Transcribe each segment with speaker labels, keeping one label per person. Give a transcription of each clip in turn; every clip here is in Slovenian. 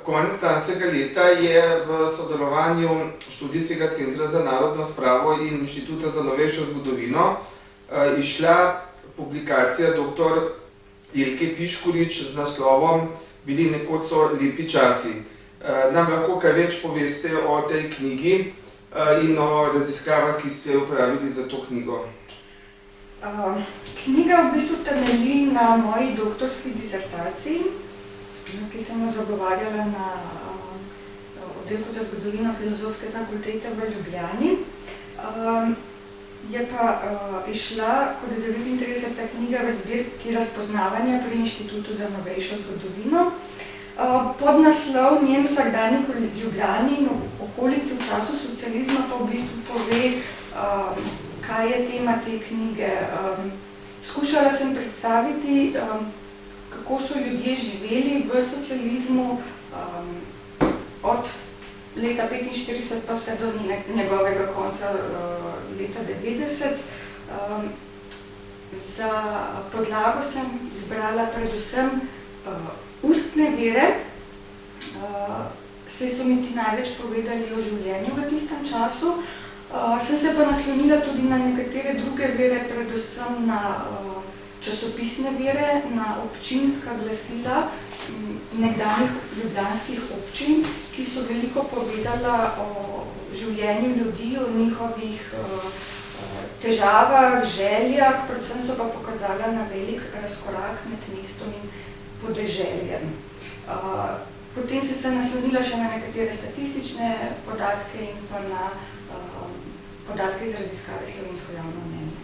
Speaker 1: Konec lanskega leta je v sodelovanju Študijskega centra za narodno spravo in Inštituta za novejšo zgodovino izšla publikacija dr. Ilke Piškorič z naslovom Bili nekoč so lepi časi. Nam lahko kaj več poveste o tej knjigi in o raziskavah, ki ste jo uporabili za to knjigo?
Speaker 2: Knjiga v bistvu temelji na moji doktorski disertaciji, ki sem jo zagovarjala na oddelku za zgodovino Filozofske fakultete v Ljubljani. Je pa izšla kot 39. knjiga v zbirki razpoznavanja pri Inštitutu za novejšo zgodovino. Podnaslov Njen vsakdanjik v Ljubljani in okolici v času socializma pa v bistvu pove, kaj je tema te knjige. Skušala sem predstaviti, kako so ljudje živeli v socializmu od leta 1945 pa vse do njegovega konca leta 1990. Za podlago sem izbrala predvsem ustne vire, saj so mi ti največ povedali o življenju v tistem času. Sem se pa naslonila tudi na nekatere druge vire, predvsem na časopisne vire, na občinska glasila nekdanjih ljubljanskih občin, ki so veliko povedala o življenju ljudi, o njihovih težavah, željah, predvsem so pa pokazala na velik razkorak med mestom in podeželjem. Potem sem se naslonila še na nekatere statistične podatke in pa na podatke iz raziskave Slovensko javno mnenje.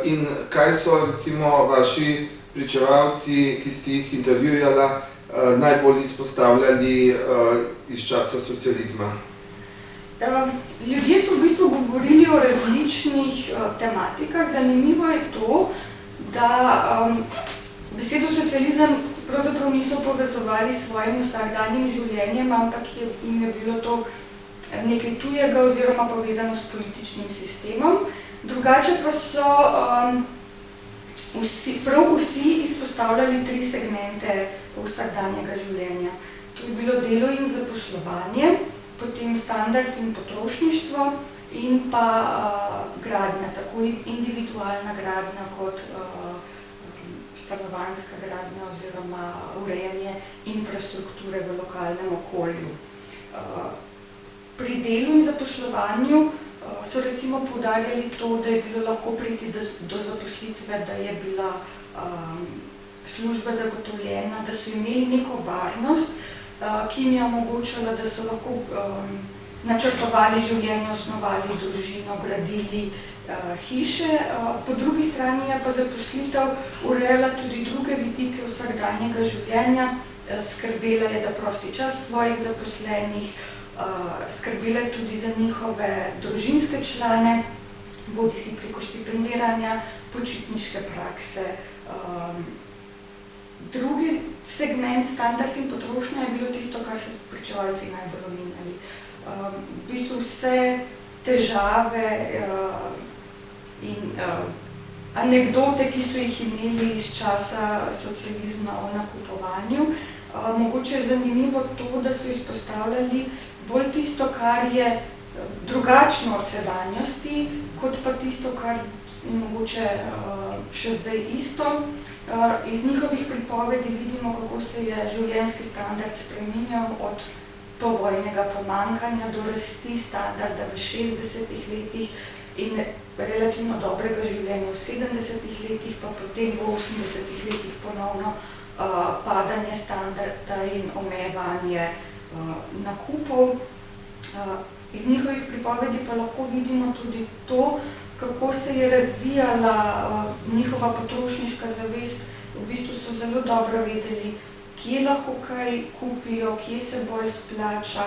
Speaker 1: In kaj so recimo vaši pričevalci, ki ste jih intervjujala, najbolj izpostavljali iz časa socializma?
Speaker 2: Ljudje so v bistvu govorili o različnih tematikah. Zanimivo je to, da besedo socializem pravzaprav niso povezovali s svojim vsakdanjim življenjem, ampak jim je bilo to nekaj tujega oziroma povezano s političnim sistemom. Drugače pa so prav vsi izpostavljali 3 segmente vsakdanjega življenja. To je bilo delo in zaposlovanje, potem standard in potrošništvo in pa gradnja, tako individualna gradnja kot stanovanjska gradnja oziroma urejanje infrastrukture v lokalnem okolju. Pri delu in zaposlovanju so recimo poudarjali to, da je bilo lahko priti do zaposlitve, da je bila služba zagotovljena, da so imeli neko varnost, ki jim je omogočala, da so lahko načrtovali življenje, osnovali družino, gradili hiše. Po drugi strani je pa zaposlitev urejala tudi druge vidike vsakdanjega življenja, skrbela je za prosti čas svojih zaposlenih, skrbela je tudi za njihove družinske člane, bodisi preko štipendiranja, počitniške prakse. Drugi segment, standard in potrošnja, je bilo tisto, kar so pričevalci najbolj omenjali. V bistvu vse težave in anekdote, ki so jih imeli iz časa socializma o nakupovanju. Mogoče je zanimivo to, da so izpostavljali bolj tisto, kar je drugačno od sedanjosti, kot pa tisto, kar je mogoče še zdaj isto. Iz njihovih pripovedi vidimo, kako se je življenjski standard spreminjal od povojnega pomanjkanja do rasti standarda v 60-ih letih in relativno dobrega življenja v 70-ih letih, pa potem v 80-ih letih ponovno padanje standarda in omejevanje nakupov. Iz njihovih pripovedi pa lahko vidimo tudi to, kako se je razvijala njihova potrošniška zavest. V bistvu so zelo dobro vedeli, kje lahko kaj kupijo, kje se bolj splača.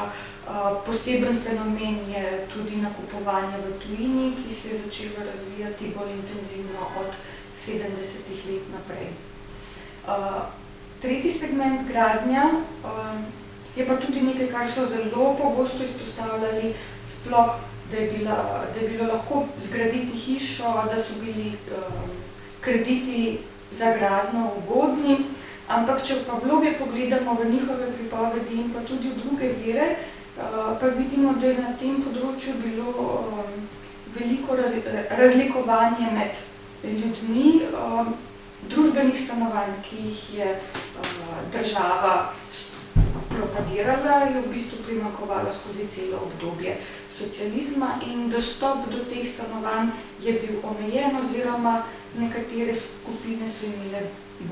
Speaker 2: Poseben fenomen je tudi nakupovanje v tujini, ki se je začelo razvijati bolj intenzivno od 70-ih let naprej. Tretji segment, gradnja, je pa tudi nekaj, kar so zelo pogosto izpostavljali, sploh, da je bilo lahko zgraditi hišo, da so bili krediti za gradnjo ugodni, Ampak če pa globlje pogledamo v njihove pripovedi in pa tudi v druge vire, pa vidimo, da je na tem področju bilo veliko razlikovanje med ljudmi, družbenih stanovanj, ki jih je država propagirala, je v bistvu primanjkovalo skozi celo obdobje socializma in dostop do teh stanovanj je bil omejen oziroma nekatere skupine so imele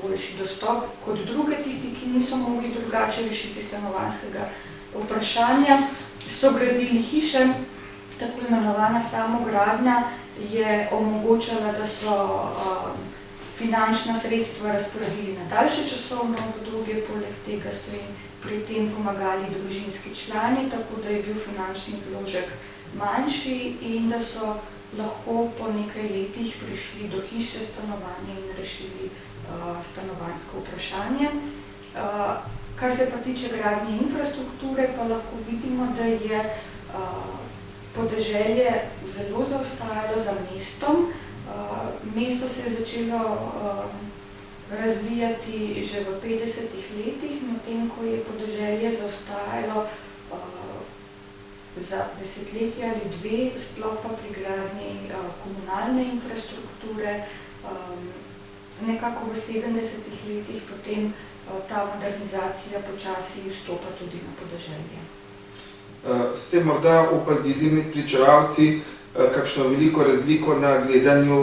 Speaker 2: boljši dostop kot druge, tisti, ki niso mogli drugače rešiti stanovanjskega vprašanja, so gradili hiše. Tako imenovana samogradnja je omogočala, da so finančna sredstva razporedili na daljše časovno obdobje, poleg tega so jim pri tem pomagali družinski člani, tako da je bil finančni vložek manjši in da so lahko po nekaj letih prišli do hiše, stanovanja in rešili stanovanjsko vprašanje. Kar se pa tiče gradnje infrastrukture, pa lahko vidimo, da je podeželje zelo zaostajalo za mestom. Mesto se je začelo razvijati že v 50-ih letih, medtem ko je podeželje zaostajalo za desetletje ali dve, sploh pa pri gradnji komunalne infrastrukture. Nekako v 70-ih letih potem ta modernizacija počasi vstopa tudi na podeželje.
Speaker 1: Ste morda opazili med pričevalci kakšno veliko razliko v gledanju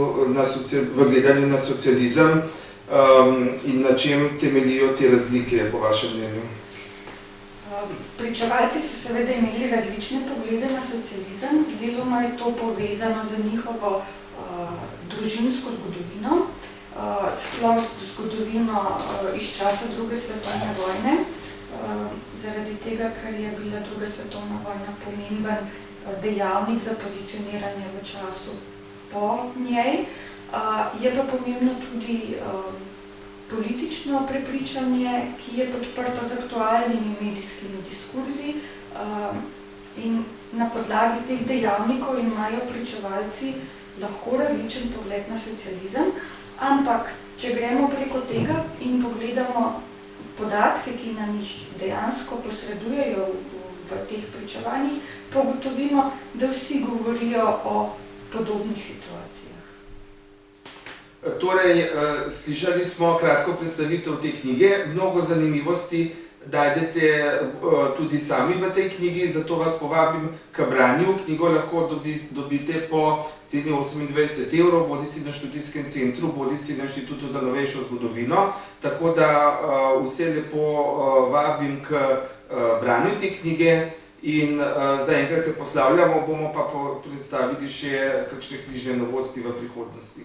Speaker 1: na socializem in na čem temeljijo te razlike, po vašem mnenju?
Speaker 2: Pričevalci so seveda imeli različne poglede na socializem. Deloma je to povezano z njihovo družinsko zgodovino, sploh zgodovino iz časa druge svetovne vojne, zaradi tega, ker je bila druga svetovna vojna pomemben dejavnik za pozicioniranje v času po njej. Je pa pomembno tudi politično prepričanje, ki je podprto z aktualnimi medijskimi diskurzi in na podlagi teh dejavnikov imajo pričevalci lahko različen pogled na socializem, ampak če gremo preko tega in pogledamo podatke, ki nam jih dejansko posredujejo v teh pričevanjih, pa ugotovimo, da vsi govorijo o podobnih situacijah.
Speaker 1: Torej, slišali smo kratko predstavitev te knjige, mnogo zanimivosti najdete tudi sami v tej knjigi, zato vas povabim k branju. Knjigo lahko dobite po ceni 28 €, bodisi na študijskem centru, bodisi na Inštitutu za novejšo zgodovino. Tako da vse lepo vabim k branju te knjige in zaenkrat se poslavljamo, bomo pa predstavili še kakšne knjižne novosti v prihodnosti.